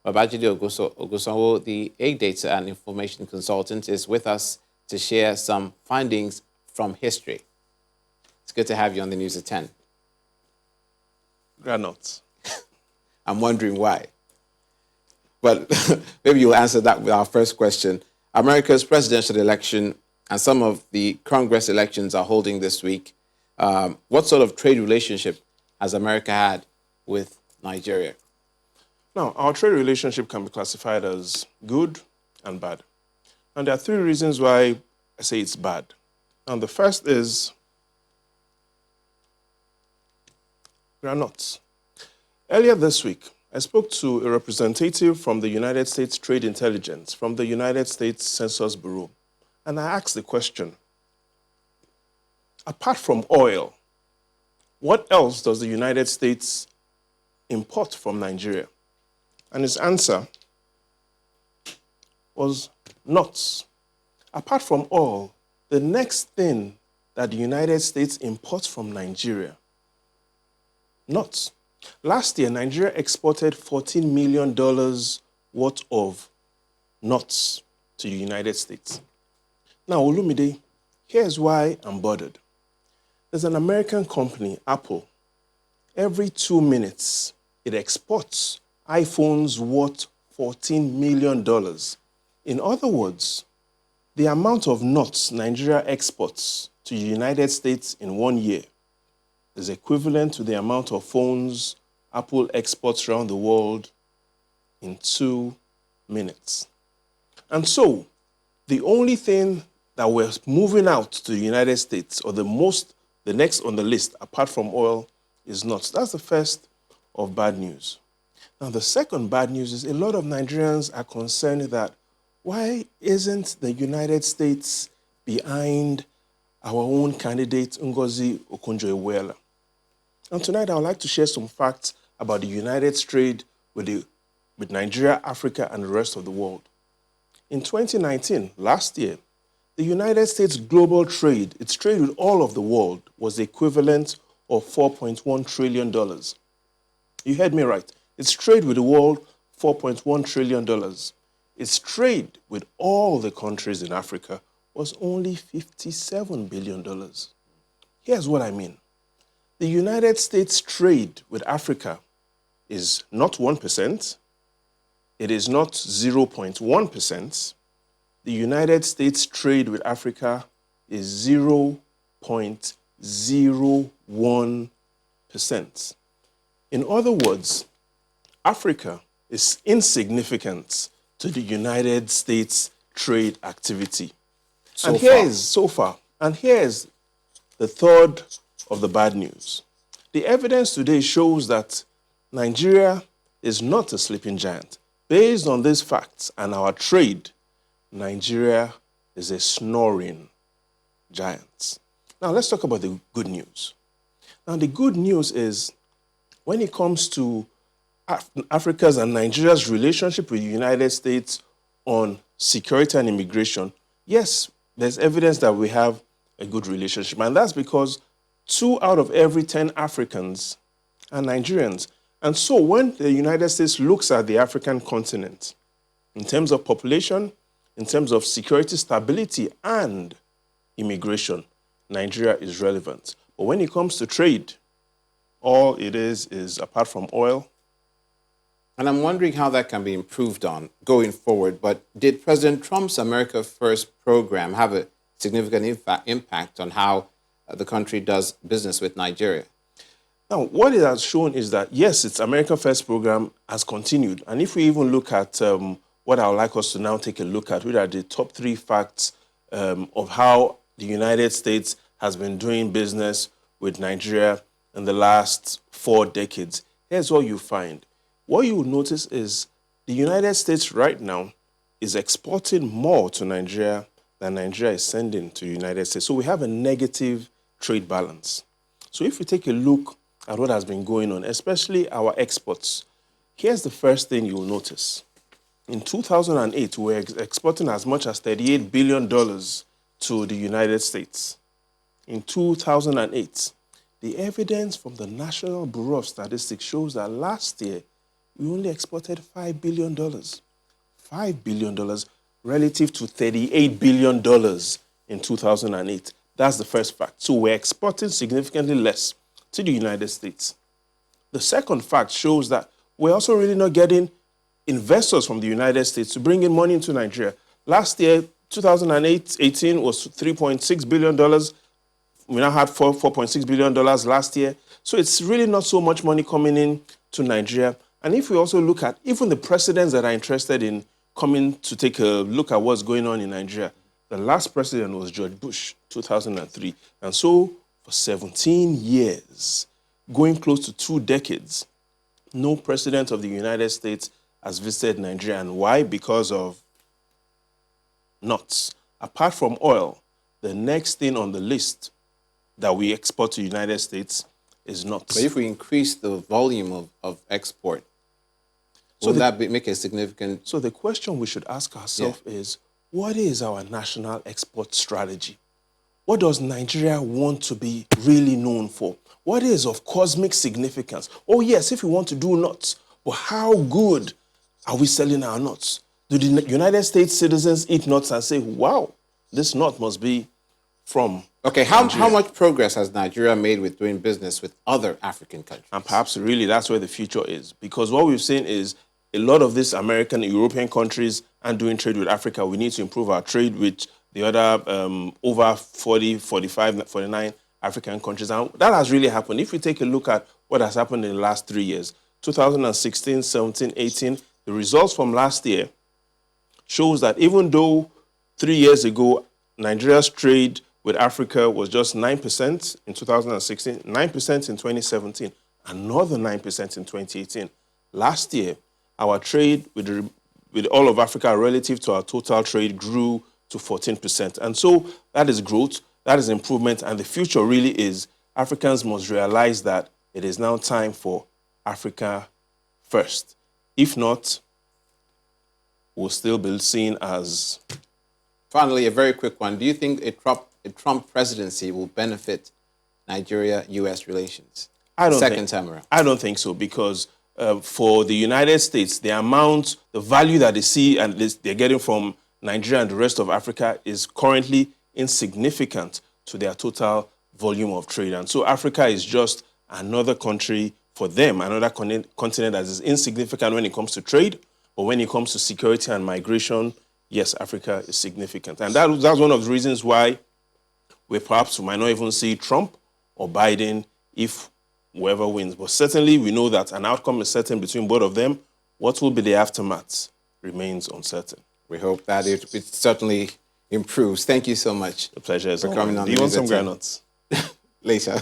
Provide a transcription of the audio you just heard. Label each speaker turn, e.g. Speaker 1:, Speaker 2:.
Speaker 1: Babajide Ogusanwo, the Ag Data and Information Consultant, is with us to share some findings from history. It's good to have you on the News at 10.
Speaker 2: Granuts.
Speaker 1: I'm wondering why. But maybe you'll answer that with our first question. America's presidential election and some of the Congress elections are holding this week. What sort of trade relationship has America had with Nigeria?
Speaker 2: Now, our trade relationship can be classified as good and bad. And there are three reasons why I say it's bad. And the first is granuts. Earlier this week, I spoke to a representative from the United States Trade Intelligence, from the United States Census Bureau, and I asked the question, apart from oil, what else does the United States import from Nigeria? And his answer was nuts. Apart from oil, the next thing that the United States imports from Nigeria, nuts. Last year, Nigeria exported $14 million worth of nuts to the United States. Now, Olumide, here's why I'm bothered. There's an American company, Apple. Every 2 minutes, it exports iPhones worth $14 million. In other words, the amount of nuts Nigeria exports to the United States in 1 year is equivalent to the amount of phones Apple exports around the world in 2 minutes. And so, the only thing that we're moving out to the United States, or the next on the list, apart from oil, is nuts. That's the first of bad news. Now, the second bad news is a lot of Nigerians are concerned that why isn't the United States behind our own candidate, Ngozi Okonjo-Iweala? And tonight, I would like to share some facts about the United States trade with Nigeria, Africa, and the rest of the world. In 2019, last year, the United States global trade, its trade with all of the world, was the equivalent of $4.1 trillion. You heard me right. Its trade with the world, $4.1 trillion. Its trade with all the countries in Africa was only $57 billion. Here's what I mean. The United States trade with Africa is not 1%. It is not 0.1%. The United States trade with Africa is 0.01%. In other words, Africa is insignificant to the United States trade activity. And here's the third of the bad news. The evidence today shows that Nigeria is not a sleeping giant. Based on these facts and our trade, Nigeria is a snoring giant. Now let's talk about the good news. Now the good news is when it comes to Africa's and Nigeria's relationship with the United States on security and immigration, yes, there's evidence that we have a good relationship. And that's because 2 out of every 10 Africans are Nigerians. And so when the United States looks at the African continent, in terms of population, in terms of security, stability, and immigration, Nigeria is relevant. But when it comes to trade, all it is apart from oil.
Speaker 1: And I'm wondering how that can be improved on going forward. But did President Trump's America First program have a significant impact on how the country does business with Nigeria?
Speaker 2: Now, what it has shown is that, yes, its America First program has continued. And if we even look at what I would like us to now take a look at, which are the top 3 facts of how the United States has been doing business with Nigeria in the last 4 decades, here's what you find. What you will notice is the United States right now is exporting more to Nigeria than Nigeria is sending to the United States. So we have a negative trade balance. So if you take a look at what has been going on, especially our exports, here's the first thing you will notice. In 2008, we were exporting as much as $38 billion to the United States. In 2008, the evidence from the National Bureau of Statistics shows that last year, we only exported $5 billion. $5 billion relative to $38 billion in 2008. That's the first fact. So we're exporting significantly less to the United States. The second fact shows that we're also really not getting investors from the United States to bring in money into Nigeria. Last year, 2018 was $3.6 billion. We now had $4.6 billion last year. So it's really not so much money coming in to Nigeria. And if we also look at even the presidents that are interested in coming to take a look at what's going on in Nigeria, the last president was George Bush, 2003. And so for 17 years, going close to 2 decades, no president of the United States has visited Nigeria. And why? Because of nuts. Apart from oil, the next thing on the list that we export to the United States is nuts.
Speaker 1: But if we increase the volume of export, will make a significant...
Speaker 2: So the question we should ask ourselves is, what is our national export strategy? What does Nigeria want to be really known for? What is of cosmic significance? Oh yes, if we want to do nuts, but how good are we selling our nuts? Do the United States citizens eat nuts and say, wow, this nut must be from
Speaker 1: Okay, how much progress has Nigeria made with doing business with other African countries?
Speaker 2: And perhaps really that's where the future is. Because what we've seen is a lot of these American and European countries aren't doing trade with Africa. We need to improve our trade with the other over 40, 45, 49 African countries. And that has really happened. If we take a look at what has happened in the last 3 years, 2016, 17, 18, the results from last year shows that even though 3 years ago, Nigeria's trade with Africa was just 9% in 2016, 9% in 2017, another 9% in 2018. Last year, our trade with all of Africa relative to our total trade grew to 14%. And so that is growth, that is improvement, and the future really is Africans must realize that it is now time for Africa first. If not, we'll still be seen as...
Speaker 1: Finally, a very quick one. Do you think a Trump presidency will benefit Nigeria-U.S. relations second time around?
Speaker 2: I don't think so, because for the United States, the value that they see and they're getting from Nigeria and the rest of Africa is currently insignificant to their total volume of trade. And so Africa is just another country for them, another continent that is insignificant when it comes to trade, but when it comes to security and migration, yes, Africa is significant. And that's one of the reasons why we might not even see Trump or Biden if whoever wins. But certainly we know that an outcome is certain between both of them. What will be the aftermath remains uncertain.
Speaker 1: We hope that it certainly improves. Thank you so much.
Speaker 2: The pleasure is
Speaker 1: for coming on.
Speaker 2: Do you want some granules?
Speaker 1: Later.